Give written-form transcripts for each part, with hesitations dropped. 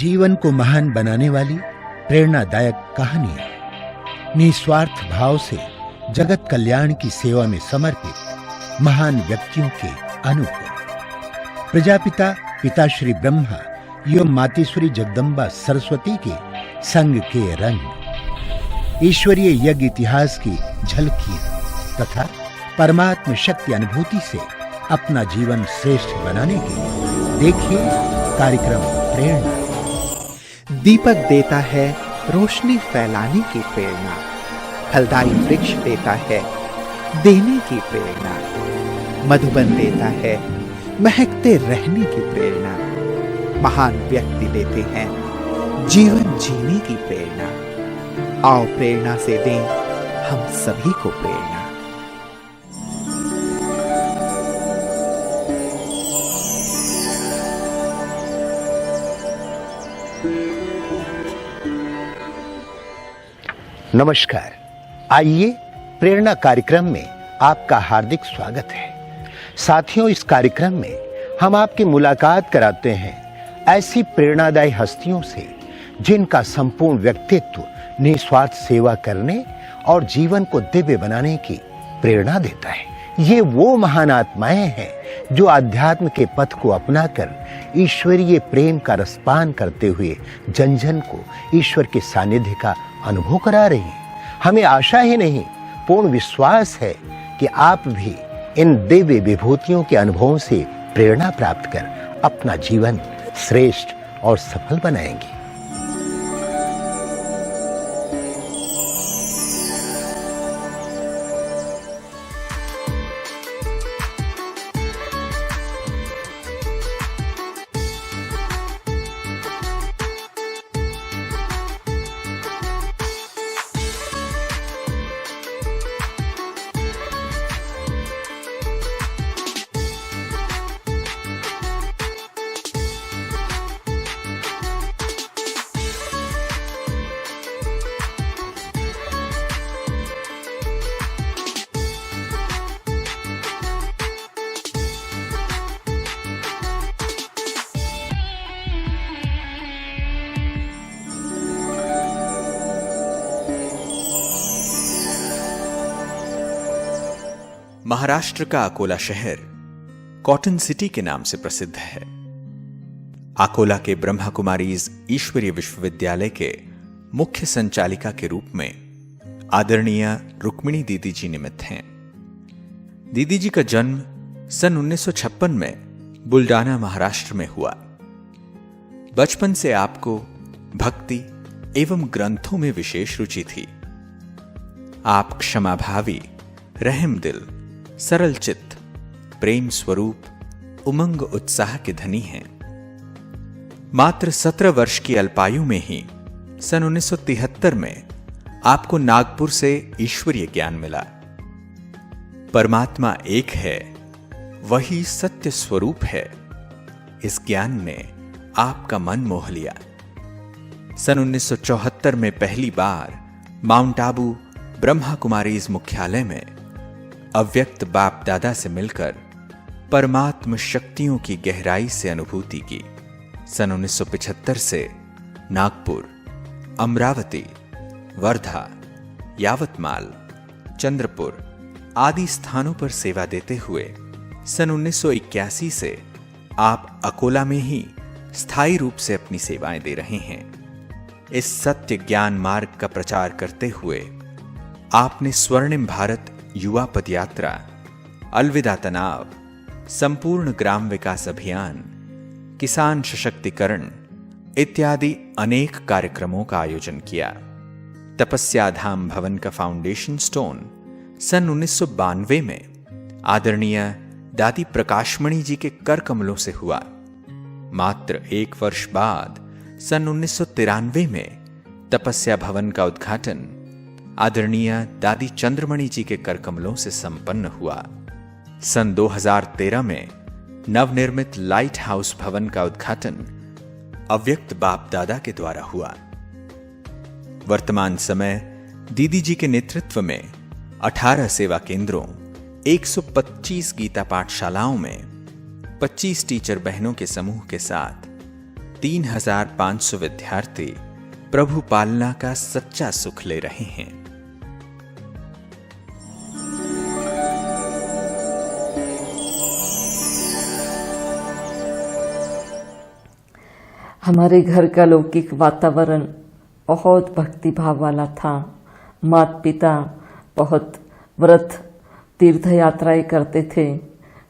जीवन को महान बनाने वाली प्रेरणादायक कहानियां, निस्वार्थ भाव से जगत कल्याण की सेवा में समर्पित महान व्यक्तियों के अनुभव। प्रजापिता पिताश्री ब्रह्मा एवं मातेश्वरी जगदम्बा सरस्वती के संग के रंग, ईश्वरीय यज्ञ इतिहास की झलकियां तथा परमात्म शक्ति अनुभूति से अपना जीवन श्रेष्ठ बनाने के लिए देखिए कार्यक्रम प्रेरणा। दीपक देता है रोशनी फैलाने की प्रेरणा, फलदायी वृक्ष देता है देने की प्रेरणा, मधुबन देता है महकते रहने की प्रेरणा, महान व्यक्ति देते हैं जीवन जीने की प्रेरणा। आओ प्रेरणा से दें हम सभी को प्रेरणा। नमस्कार, आइए प्रेरणा कार्यक्रम में आपका हार्दिक स्वागत है। साथियों, इस कार्यक्रम में हम आपकी मुलाकात कराते हैं ऐसी प्रेरणादायी हस्तियों से जिनका संपूर्ण व्यक्तित्व निस्वार्थ सेवा करने और जीवन को दिव्य बनाने की प्रेरणा देता है। ये वो महान आत्माएं हैं जो अध्यात्म के पथ को अपनाकर ईश्वरीय प्रेम का रसपान करते हुए जन जन को ईश्वर के सानिध्य का अनुभव करा रही हैं। हमें आशा ही नहीं, पूर्ण विश्वास है कि आप भी इन दिव्य विभूतियों के अनुभवों से प्रेरणा प्राप्त कर अपना जीवन श्रेष्ठ और सफल बनाएंगे। महाराष्ट्र का अकोला शहर कॉटन सिटी के नाम से प्रसिद्ध है। अकोला के ब्रह्मा कुमारीज ईश्वरीय विश्वविद्यालय के मुख्य संचालिका के रूप में आदरणीय रुक्मिणी दीदी जी निमित्त हैं। दीदी जी का जन्म सन 1956 में बुल्डाना महाराष्ट्र में हुआ। बचपन से आपको भक्ति एवं ग्रंथों में विशेष रुचि थी। आप क्षमाभावी, रहम दिल, सरल चित्त, प्रेम स्वरूप, उमंग उत्साह के धनी हैं। मात्र 17 वर्ष की अल्पायु में ही सन 1973 में आपको नागपुर से ईश्वरीय ज्ञान मिला। परमात्मा एक है, वही सत्य स्वरूप है। इस ज्ञान ने आपका मन मोह लिया। सन 1974 में पहली बार माउंट आबू ब्रह्मा कुमारीज मुख्यालय में अव्यक्त बाप दादा से मिलकर परमात्म शक्तियों की गहराई से अनुभूति की। सन 1975 से नागपुर, अमरावती, वर्धा, यावतमाल, चंद्रपुर आदि स्थानों पर सेवा देते हुए सन 1981 से आप अकोला में ही स्थायी रूप से अपनी सेवाएं दे रहे हैं। इस सत्य ज्ञान मार्ग का प्रचार करते हुए आपने स्वर्णिम भारत युवा पदयात्रा, अलविदा तनाव, संपूर्ण ग्राम विकास अभियान, किसान सशक्तिकरण इत्यादि अनेक कार्यक्रमों का आयोजन किया। तपस्या धाम भवन का फाउंडेशन स्टोन सन 1992 में आदरणीय दादी प्रकाशमणि जी के कर कमलों से हुआ। मात्र 1 वर्ष बाद सन 1993 में तपस्या भवन का उद्घाटन आदरणीय दादी चंद्रमणि जी के कर कमलों से संपन्न हुआ। सन 2013 में नवनिर्मित लाइट हाउस भवन का उद्घाटन अव्यक्त बाप दादा के द्वारा हुआ। वर्तमान समय दीदी जी के नेतृत्व में 18 सेवा केंद्रों, 125 गीता पाठशालाओं में 25 टीचर बहनों के समूह के साथ 3,500 विद्यार्थी प्रभु पालना का सच्चा सुख ले रहे हैं। हमारे घर का लौकिक वातावरण बहुत भक्तिभाव वाला था। माता पिता बहुत व्रत तीर्थ यात्राएं करते थे।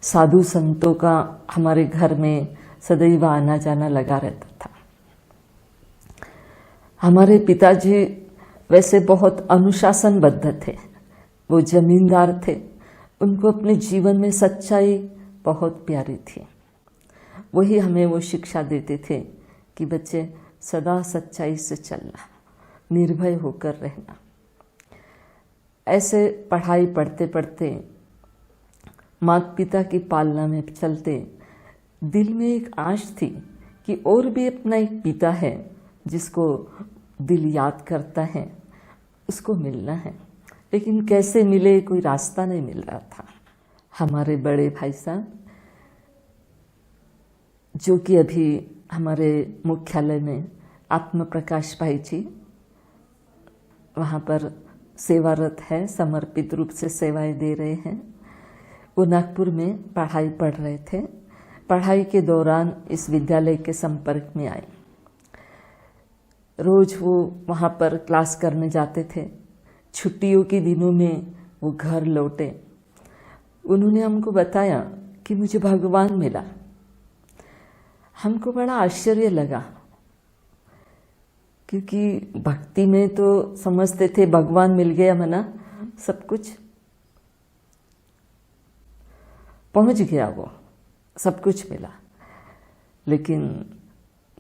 साधु संतों का हमारे घर में सदैव आना जाना लगा रहता था। हमारे पिताजी वैसे बहुत अनुशासनबद्ध थे। वो जमींदार थे। उनको अपने जीवन में सच्चाई बहुत प्यारी थी। वही हमें वो शिक्षा देते थे कि बच्चे सदा सच्चाई से चलना, निर्भय होकर रहना। ऐसे पढ़ाई पढ़ते पढ़ते माता पिता की पालना में चलते दिल में एक आश थी कि और भी अपना एक पिता है जिसको दिल याद करता है, उसको मिलना है। लेकिन कैसे मिले, कोई रास्ता नहीं मिल रहा था। हमारे बड़े भाई साहब जो कि अभी हमारे मुख्यालय में आत्म प्रकाश भाई जी वहाँ पर सेवारत है, समर्पित रूप से सेवाएं दे रहे हैं। वो नागपुर में पढ़ाई पढ़ रहे थे। पढ़ाई के दौरान इस विद्यालय के संपर्क में आए। रोज वो वहाँ पर क्लास करने जाते थे। छुट्टियों के दिनों में वो घर लौटे। उन्होंने हमको बताया कि मुझे भगवान मिला। हमको बड़ा आश्चर्य लगा, क्योंकि भक्ति में तो समझते थे भगवान मिल गया मना सब कुछ पहुंच गया, वो सब कुछ मिला। लेकिन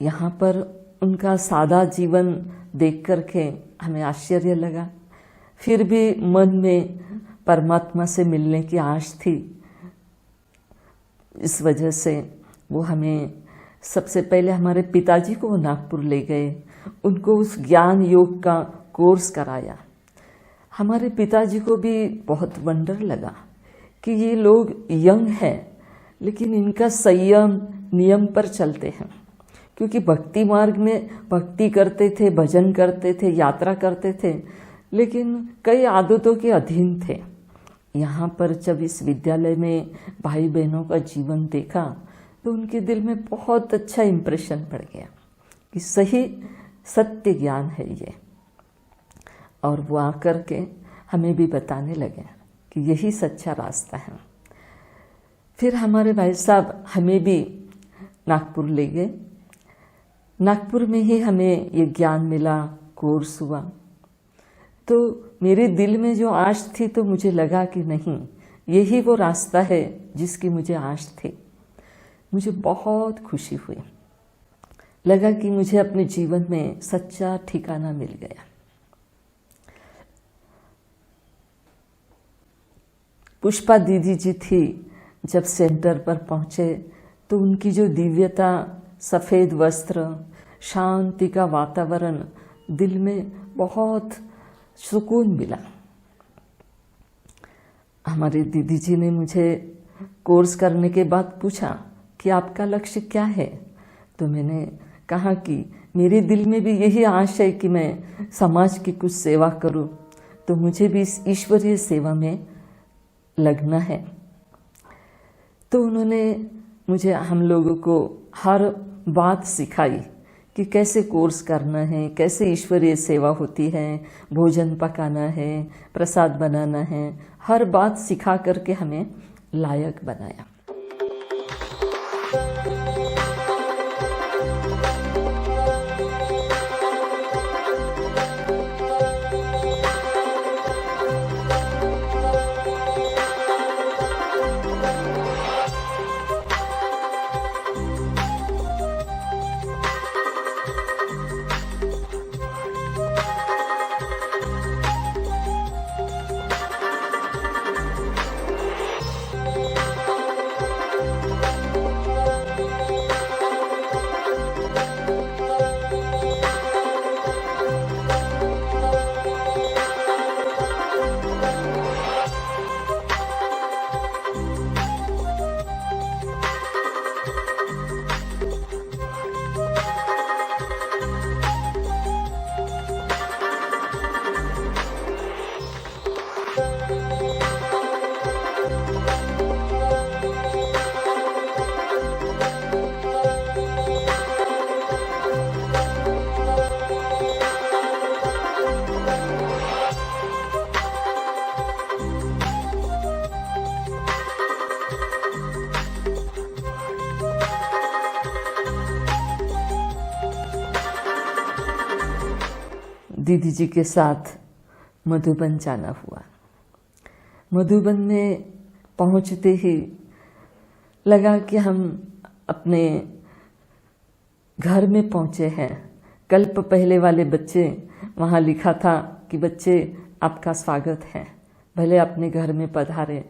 यहाँ पर उनका सादा जीवन देख करके हमें आश्चर्य लगा। फिर भी मन में परमात्मा से मिलने की आश थी। इस वजह से वो हमें सबसे पहले हमारे पिताजी को नागपुर ले गए। उनको उस ज्ञान योग का कोर्स कराया। हमारे पिताजी को भी बहुत वंडर लगा कि ये लोग यंग हैं लेकिन इनका संयम नियम पर चलते हैं। क्योंकि भक्ति मार्ग में भक्ति करते थे, भजन करते थे, यात्रा करते थे, लेकिन कई आदतों के अधीन थे। यहाँ पर जब इस विद्यालय में भाई बहनों का जीवन देखा तो उनके दिल में बहुत अच्छा इम्प्रेशन पड़ गया कि सही सत्य ज्ञान है ये। और वो आकर के हमें भी बताने लगे कि यही सच्चा रास्ता है। फिर हमारे भाई साहब हमें भी नागपुर ले गए। नागपुर में ही हमें ये ज्ञान मिला, कोर्स हुआ। तो मेरे दिल में जो आश थी तो मुझे लगा कि नहीं, यही वो रास्ता है जिसकी मुझे आश थी। मुझे बहुत खुशी हुई। लगा कि मुझे अपने जीवन में सच्चा ठिकाना मिल गया। पुष्पा दीदी जी थी, जब सेंटर पर पहुंचे तो उनकी जो दिव्यता, सफ़ेद वस्त्र, शांति का वातावरण, दिल में बहुत सुकून मिला। हमारी दीदी जी ने मुझे कोर्स करने के बाद पूछा कि आपका लक्ष्य क्या है। तो मैंने कहा कि मेरे दिल में भी यही आश है कि मैं समाज की कुछ सेवा करूं, तो मुझे भी इस ईश्वरीय सेवा में लगना है। तो उन्होंने मुझे, हम लोगों को हर बात सिखाई कि कैसे कोर्स करना है, कैसे ईश्वरीय सेवा होती है, भोजन पकाना है, प्रसाद बनाना है। हर बात सिखा करके हमें लायक बनाया। दीदी जी के साथ मधुबन जाना हुआ। मधुबन में पहुंचते ही लगा कि हम अपने घर में पहुंचे हैं। कल्प पहले वाले बच्चे, वहाँ लिखा था कि बच्चे आपका स्वागत है, भले अपने घर में पधारे।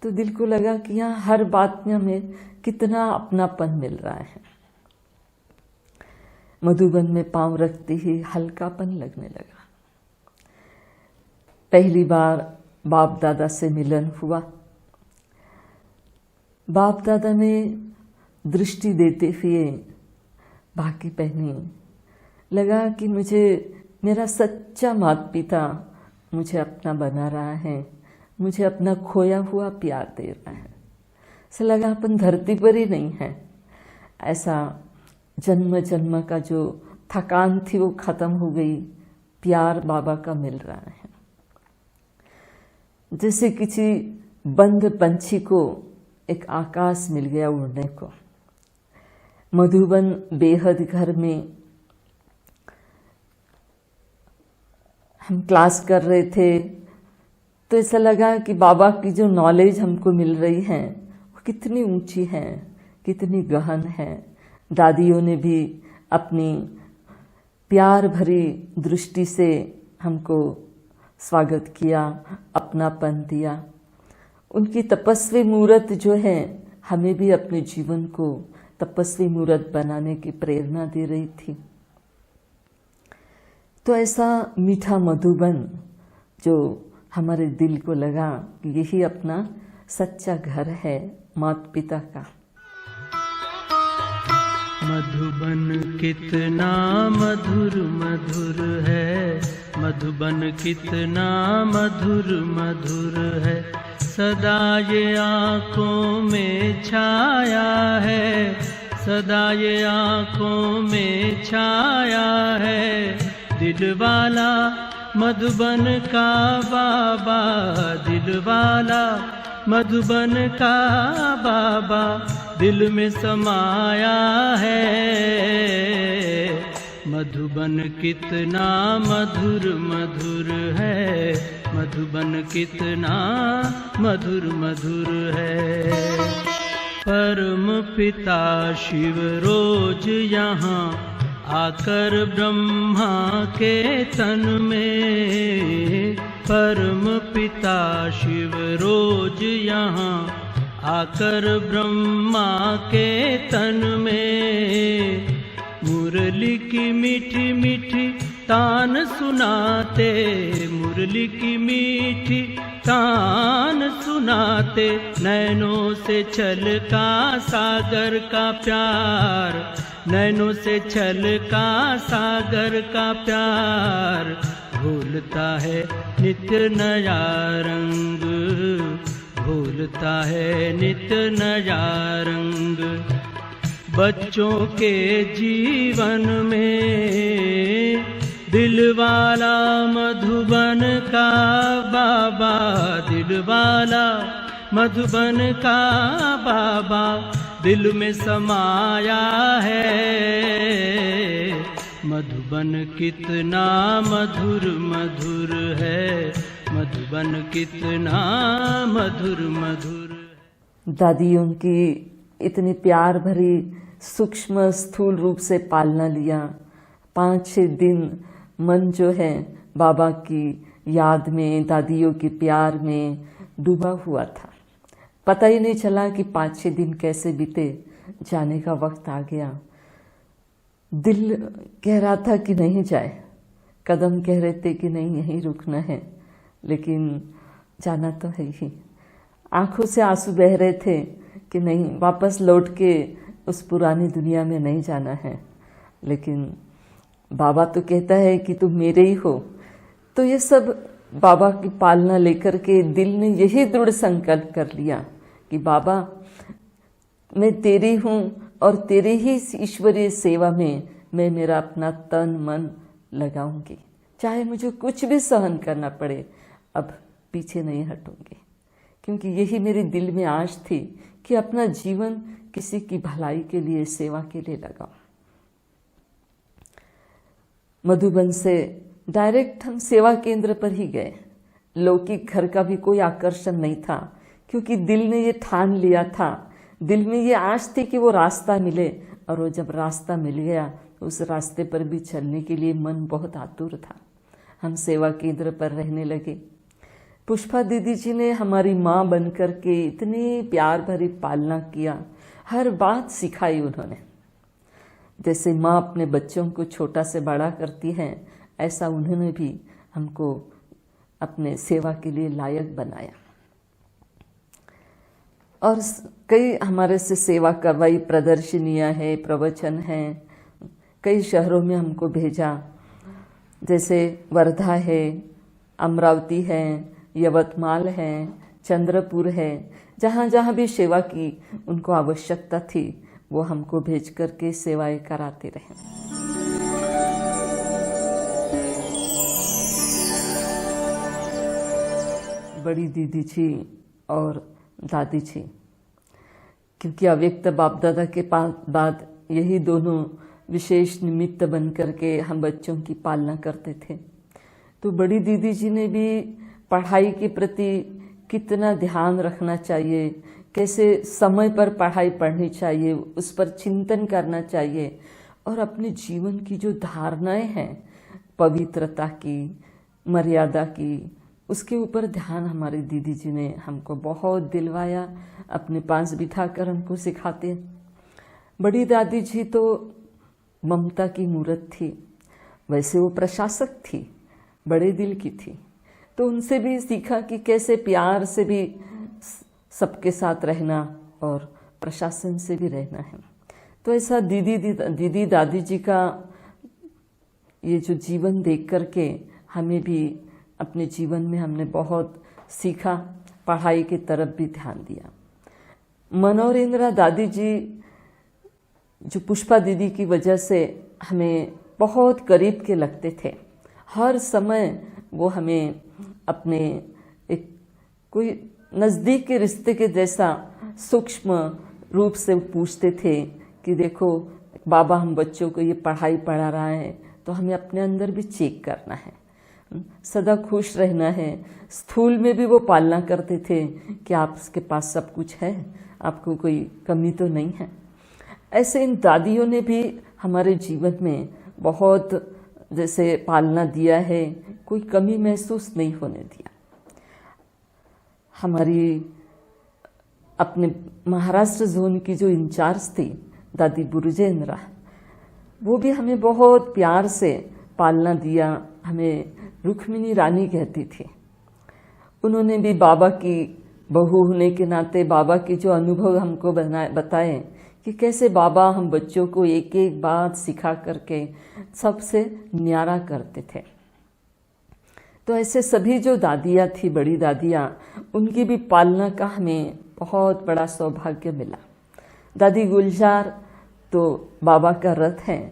तो दिल को लगा कि यहाँ हर बात में हमें कितना अपनापन मिल रहा है। मधुबन में पांव रखते ही हल्कापन लगने लगा। पहली बार बाप दादा से मिलन हुआ। बाप दादा ने दृष्टि देते हुए बाकी पहनी। लगा कि मुझे मेरा सच्चा माता पिता मुझे अपना बना रहा है, मुझे अपना खोया हुआ प्यार दे रहा है। ऐसा लगा अपन धरती पर ही नहीं है। ऐसा जन्म जन्म का जो थकान थी वो खत्म हो गई, प्यार बाबा का मिल रहा है। जैसे किसी बंद पंछी को एक आकाश मिल गया उड़ने को। मधुबन बेहद घर में हम क्लास कर रहे थे तो ऐसा लगा कि बाबा की जो नॉलेज हमको मिल रही है वो कितनी ऊंची है, कितनी गहन है। दादियों ने भी अपनी प्यार भरी दृष्टि से हमको स्वागत किया, अपनापन दिया। उनकी तपस्वी मूर्त जो है हमें भी अपने जीवन को तपस्वी मूर्त बनाने की प्रेरणा दे रही थी। तो ऐसा मीठा मधुबन जो हमारे दिल को लगा कि यही अपना सच्चा घर है माता पिता का। मधुबन कितना मधुर मधुर है, मधुबन कितना मधुर मधुर है, सदा ये आँखों में छाया है, सदा ये आँखों में छाया है। दिल वाला मधुबन का बाबा, दिल वाला मधुबन का बाबा दिल में समाया है। मधुबन कितना मधुर मधुर है, मधुबन कितना मधुर मधुर है। परम पिता शिव रोज यहाँ आकर ब्रह्मा के तन में, परम पिता शिव रोज यहाँ आकर ब्रह्मा के तन में, मुरली की मीठी मीठी तान सुनाते, मुरली की मीठी तान सुनाते, नैनों से छलका सागर का प्यार, नैनों से छलका सागर का प्यार, भूलता है नित्य नया रंग, भूलता है नित्य नया रंग। बच्चों के जीवन में दिल वाला मधुबन का बाबा, दिल वाला मधुबन का बाबा दिल में समाया है। मधुबन कितना मधुर मधुर है, मधुबन कितना मधुर मधुर। दादियों की इतनी प्यार भरी सूक्ष्म स्थूल रूप से पालना लिया। 5-6 दिन मन जो है बाबा की याद में, दादियों के प्यार में डूबा हुआ था। पता ही नहीं चला कि 5-6 दिन कैसे बीते, जाने का वक्त आ गया। दिल कह रहा था कि नहीं जाए, कदम कह रहे थे कि नहीं यहीं रुकना है, लेकिन जाना तो है ही। आंखों से आंसू बह रहे थे कि नहीं, वापस लौट के उस पुरानी दुनिया में नहीं जाना है। लेकिन बाबा तो कहता है कि तुम मेरे ही हो। तो ये सब बाबा की पालना लेकर के दिल ने यही दृढ़ संकल्प कर लिया कि बाबा मैं तेरी हूँ और तेरे ही ईश्वरीय सेवा में मैं मेरा अपना तन मन लगाऊंगी, चाहे मुझे कुछ भी सहन करना पड़े, अब पीछे नहीं हटूंगी। क्योंकि यही मेरे दिल में आश थी कि अपना जीवन किसी की भलाई के लिए, सेवा के लिए लगाऊं। मधुबन से डायरेक्ट हम सेवा केंद्र पर ही गए। लौकिक घर का भी कोई आकर्षण नहीं था, क्योंकि दिल ने ये ठान लिया था, दिल में ये आश थी कि वो रास्ता मिले, और वो जब रास्ता मिल गया तो उस रास्ते पर भी चलने के लिए मन बहुत आतुर था। हम सेवा केंद्र पर रहने लगे। पुष्पा दीदी जी ने हमारी माँ बनकर के इतनी प्यार भरी पालना किया, हर बात सिखाई उन्होंने। जैसे माँ अपने बच्चों को छोटा से बड़ा करती हैं, ऐसा उन्होंने भी हमको अपने सेवा के लिए लायक बनाया। और कई हमारे से सेवा करवाई, प्रदर्शनियाँ हैं, प्रवचन हैं, कई शहरों में हमको भेजा, जैसे वर्धा है, अमरावती है, यवतमाल है, चंद्रपुर है। जहाँ जहाँ भी सेवा की उनको आवश्यकता थी, वो हमको भेज करके सेवाएं कराते रहे। बड़ी दीदी जी और दादी जी, क्योंकि अव्यक्त बाप दादा के बाद यही दोनों विशेष निमित्त बन करके हम बच्चों की पालना करते थे। तो बड़ी दीदी जी ने भी पढ़ाई के प्रति कितना ध्यान रखना चाहिए, कैसे समय पर पढ़ाई पढ़नी चाहिए, उस पर चिंतन करना चाहिए, और अपने जीवन की जो धारणाएं हैं पवित्रता की, मर्यादा की, उसके ऊपर ध्यान हमारी दीदी जी ने हमको बहुत दिलवाया, अपने पास बिठाकर हमको सिखाते। बड़ी दादी जी तो ममता की मूर्त थी, वैसे वो प्रशासक थी, बड़े दिल की थी, तो उनसे भी सीखा कि कैसे प्यार से भी सबके साथ रहना और प्रशासन से भी रहना है। तो ऐसा दीदी दादी जी का ये जो जीवन देख करके हमें भी अपने जीवन में हमने बहुत सीखा, पढ़ाई की तरफ भी ध्यान दिया। मनोरेंद्र दादी जी जो पुष्पा दीदी की वजह से हमें बहुत करीब के लगते थे, हर समय वो हमें अपने एक कोई नज़दीक के रिश्ते के जैसा सूक्ष्म रूप से पूछते थे कि देखो बाबा, हम बच्चों को ये पढ़ाई पढ़ा रहा है तो हमें अपने अंदर भी चेक करना है, सदा खुश रहना है। स्थूल में भी वो पालना करते थे कि आपके पास सब कुछ है, आपको कोई कमी तो नहीं है। ऐसे इन दादियों ने भी हमारे जीवन में बहुत जैसे पालना दिया है, कोई कमी महसूस नहीं होने दिया। हमारी अपने महाराष्ट्र जोन की जो इंचार्ज थी दादी बुरुजेंद्रा, वो भी हमें बहुत प्यार से पालना दिया, हमें रुक्मिणी रानी कहती थी। उन्होंने भी बाबा की बहू होने के नाते बाबा के जो अनुभव हमको बताए कि कैसे बाबा हम बच्चों को एक एक बात सिखा करके सबसे न्यारा करते थे। तो ऐसे सभी जो दादियाँ थी, बड़ी दादियाँ, उनकी भी पालना का हमें बहुत बड़ा सौभाग्य मिला। दादी गुलजार तो बाबा का रथ है,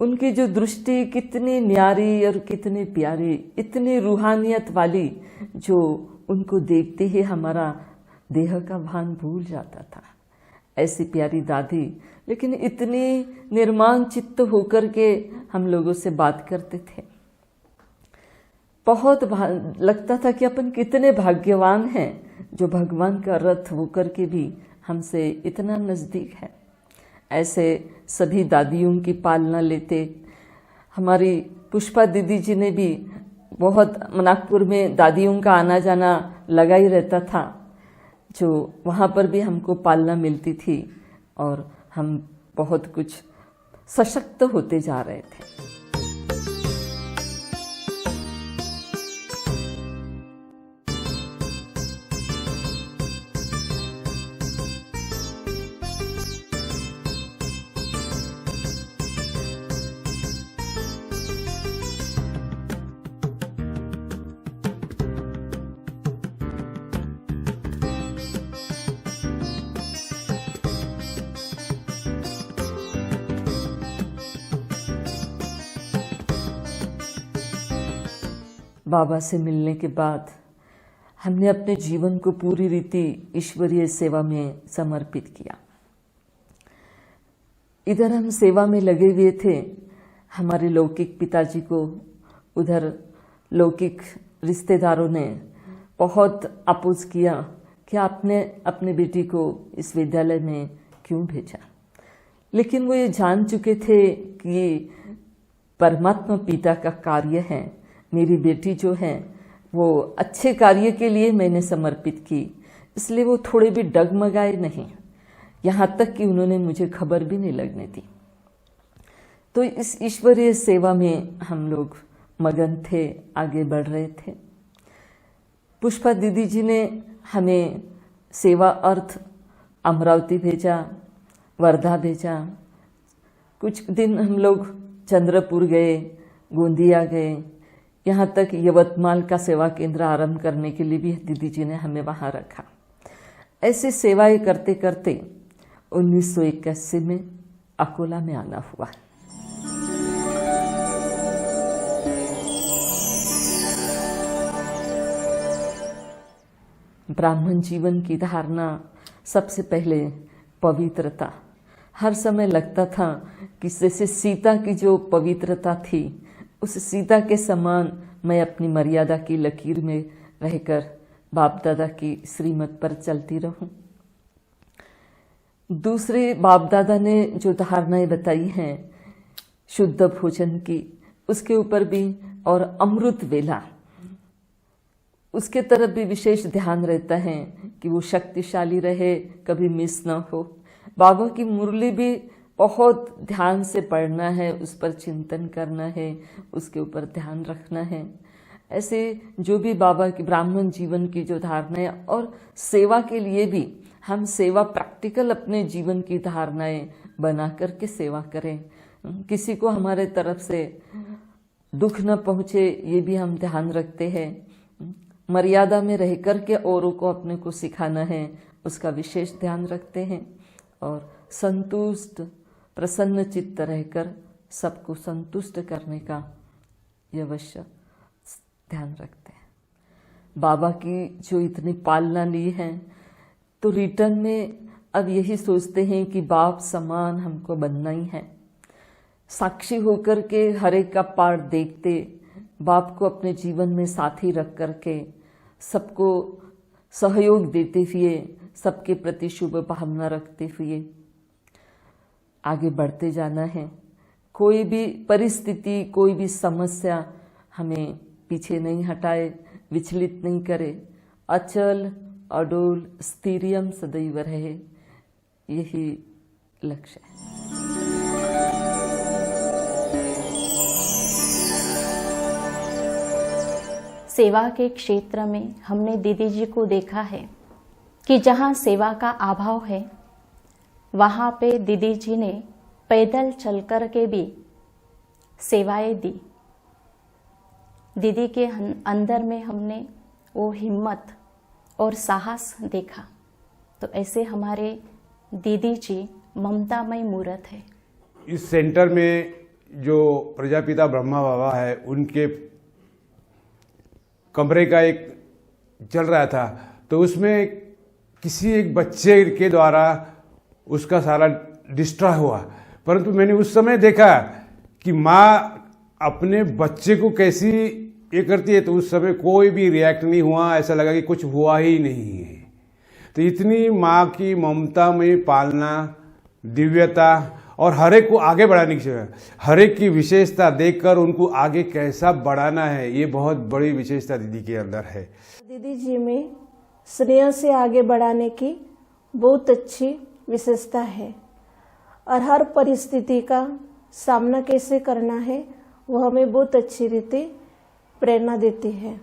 उनकी जो दृष्टि कितनी न्यारी और कितनी प्यारी, इतनी रूहानियत वाली, जो उनको देखते ही हमारा देह का भान भूल जाता था। ऐसी प्यारी दादी, लेकिन इतनी निर्माण चित्त होकर के हम लोगों से बात करते थे। बहुत लगता था कि अपन कितने भाग्यवान हैं जो भगवान का रथ होकर के भी हमसे इतना नज़दीक है। ऐसे सभी दादियों की पालना लेते। हमारी पुष्पा दीदी जी ने भी बहुत, नागपुर में दादियों का आना जाना लगा ही रहता था, जो वहाँ पर भी हमको पालना मिलती थी और हम बहुत कुछ सशक्त होते जा रहे थे। बाबा से मिलने के बाद हमने अपने जीवन को पूरी रीति ईश्वरीय सेवा में समर्पित किया। इधर हम सेवा में लगे हुए थे, हमारे लौकिक पिताजी को उधर लौकिक रिश्तेदारों ने बहुत अपोज किया कि आपने अपनी बेटी को इस विद्यालय में क्यों भेजा। लेकिन वो ये जान चुके थे कि ये परमात्मा पिता का कार्य है, मेरी बेटी जो है वो अच्छे कार्य के लिए मैंने समर्पित की, इसलिए वो थोड़े भी डगमगाए नहीं, यहाँ तक कि उन्होंने मुझे खबर भी नहीं लगने दी। तो इस ईश्वरीय सेवा में हम लोग मगन थे, आगे बढ़ रहे थे। पुष्पा दीदी जी ने हमें सेवा अर्थ अमरावती भेजा, वर्धा भेजा। कुछ दिन हम लोग चंद्रपुर गए, गोंदिया गए, यहाँ तक यवतमाल का सेवा केंद्र आरंभ करने के लिए भी दीदी जी ने हमें वहाँ रखा। ऐसे सेवाएं करते करते 1981 में अकोला में आना हुआ। ब्राह्मण जीवन की धारणा सबसे पहले पवित्रता। हर समय लगता था कि जैसे सीता की जो पवित्रता थी, उस सीता के समान मैं अपनी मर्यादा की लकीर में रहकर बाप दादा की श्रीमत पर चलती रहूं। दूसरे बाप दादा ने जो धारणाएं बताई हैं शुद्ध भोजन की, उसके ऊपर भी, और अमृत वेला, उसके तरफ भी विशेष ध्यान रहता है कि वो शक्तिशाली रहे, कभी मिस ना हो। बाबा की मुरली भी बहुत ध्यान से पढ़ना है, उस पर चिंतन करना है, उसके ऊपर ध्यान रखना है। ऐसे जो भी बाबा की ब्राह्मण जीवन की जो धारणाएं, और सेवा के लिए भी हम सेवा प्रैक्टिकल अपने जीवन की धारणाएं बना करके सेवा करें, किसी को हमारे तरफ से दुख न पहुँचे ये भी हम ध्यान रखते हैं। मर्यादा में रह कर के औरों को अपने को सिखाना है, उसका विशेष ध्यान रखते हैं। और संतुष्ट प्रसन्न चित्त रहकर सबको संतुष्ट करने का ये अवश्य ध्यान रखते हैं। बाबा की जो इतनी पालना ली है, तो रिटर्न में अब यही सोचते हैं कि बाप समान हमको बनना ही है। साक्षी होकर के हर एक का पाठ देखते, बाप को अपने जीवन में साथी रख करके सबको सहयोग देते हुए, सबके प्रति शुभ भावना रखते हुए आगे बढ़ते जाना है। कोई भी परिस्थिति, कोई भी समस्या हमें पीछे नहीं हटाए, विचलित नहीं करे, अचल अडोल स्थिरियम सदैव रहे, यही लक्ष्य है। सेवा के क्षेत्र में हमने दीदी जी को देखा है कि जहाँ सेवा का अभाव है, वहाँ पे दीदी जी ने पैदल चल कर के भी सेवाएं दी। दीदी के अंदर में हमने वो हिम्मत और साहस देखा। तो ऐसे हमारे दीदी जी ममतामय मूर्त है। इस सेंटर में जो प्रजापिता ब्रह्मा बाबा है, उनके कमरे का एक चल रहा था, तो उसमें किसी एक बच्चे के द्वारा उसका सारा डिस्ट्रॉय हुआ। परंतु मैंने उस समय देखा कि माँ अपने बच्चे को कैसी ये करती है, तो उस समय कोई भी रिएक्ट नहीं हुआ, ऐसा लगा कि कुछ हुआ ही नहीं है। तो इतनी माँ की ममता में पालना, दिव्यता, और हर एक को आगे बढ़ाने की जगह हर एक की विशेषता देखकर उनको आगे कैसा बढ़ाना है, ये बहुत बड़ी विशेषता दीदी के अंदर है। दीदी जी में स्नेह से आगे बढ़ाने की बहुत अच्छी विशेषता है, और हर परिस्थिति का सामना कैसे करना है वो हमें बहुत अच्छी रीति प्रेरणा देती है।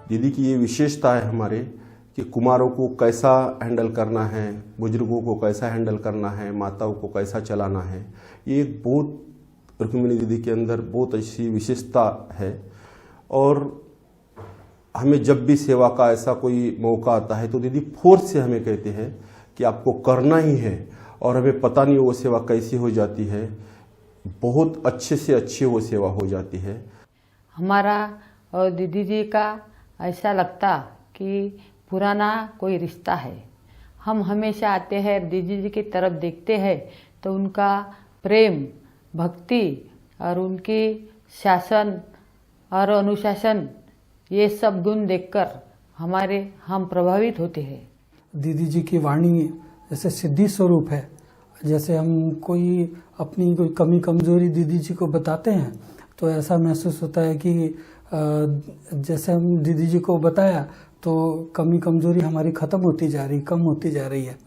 दीदी की ये विशेषता है हमारे कि कुमारों को कैसा हैंडल करना है, बुजुर्गों को कैसा हैंडल करना है, माताओं को कैसा चलाना है। ये एक बहुत रुक्मिणी दीदी के अंदर बहुत अच्छी विशेषता है। और हमें जब भी सेवा का ऐसा कोई मौका आता है तो दीदी फोर्स से हमें कहते हैं कि आपको करना ही है, और हमें पता नहीं वो सेवा कैसी हो जाती है। बहुत अच्छे से अच्छी वो सेवा हो जाती है। हमारा और दीदी जी का ऐसा लगता कि पुराना कोई रिश्ता है। हम हमेशा आते हैं, दीदी जी की तरफ देखते हैं तो उनका प्रेम, भक्ति और उनकी शासन और अनुशासन, ये सब गुण देखकर हम प्रभावित होते हैं। दीदी जी की वाणी जैसे सिद्धि स्वरूप है। जैसे हम कोई अपनी कोई कमी कमजोरी दीदी जी को बताते हैं तो ऐसा महसूस होता है कि जैसे हम दीदी जी को बताया तो कमी कमजोरी हमारी खत्म होती जा रही, कम होती जा रही है।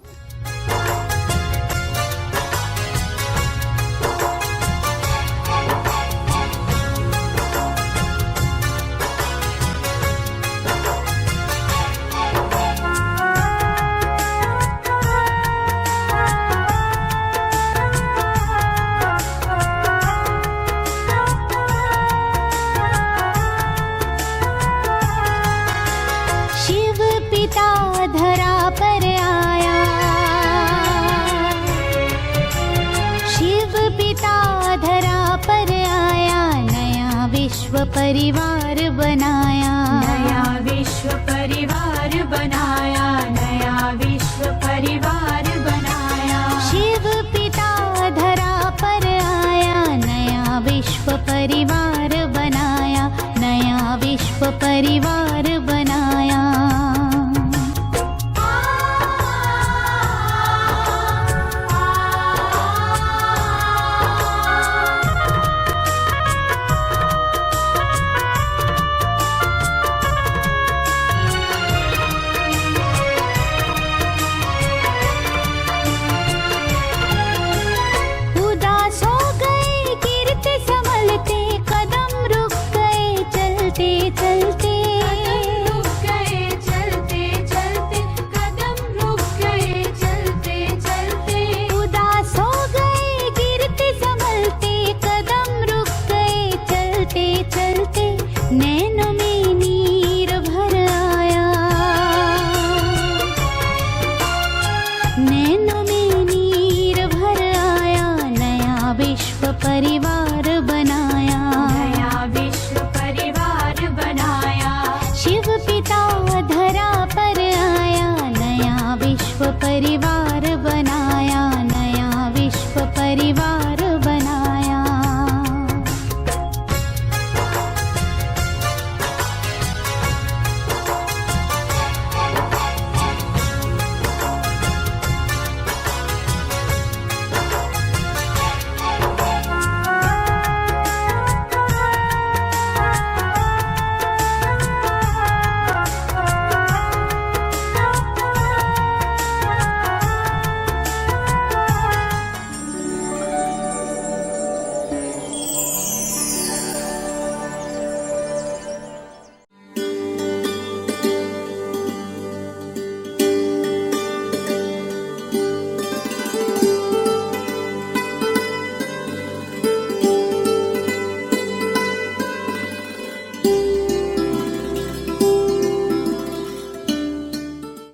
परिवार बनाया, नया विश्व परिवार बनाया, नया विश्व परिवार बनाया। शिव पिता धरा पर आया, नया विश्व परिवार बनाया, नया विश्व परिवार बनाया। चलते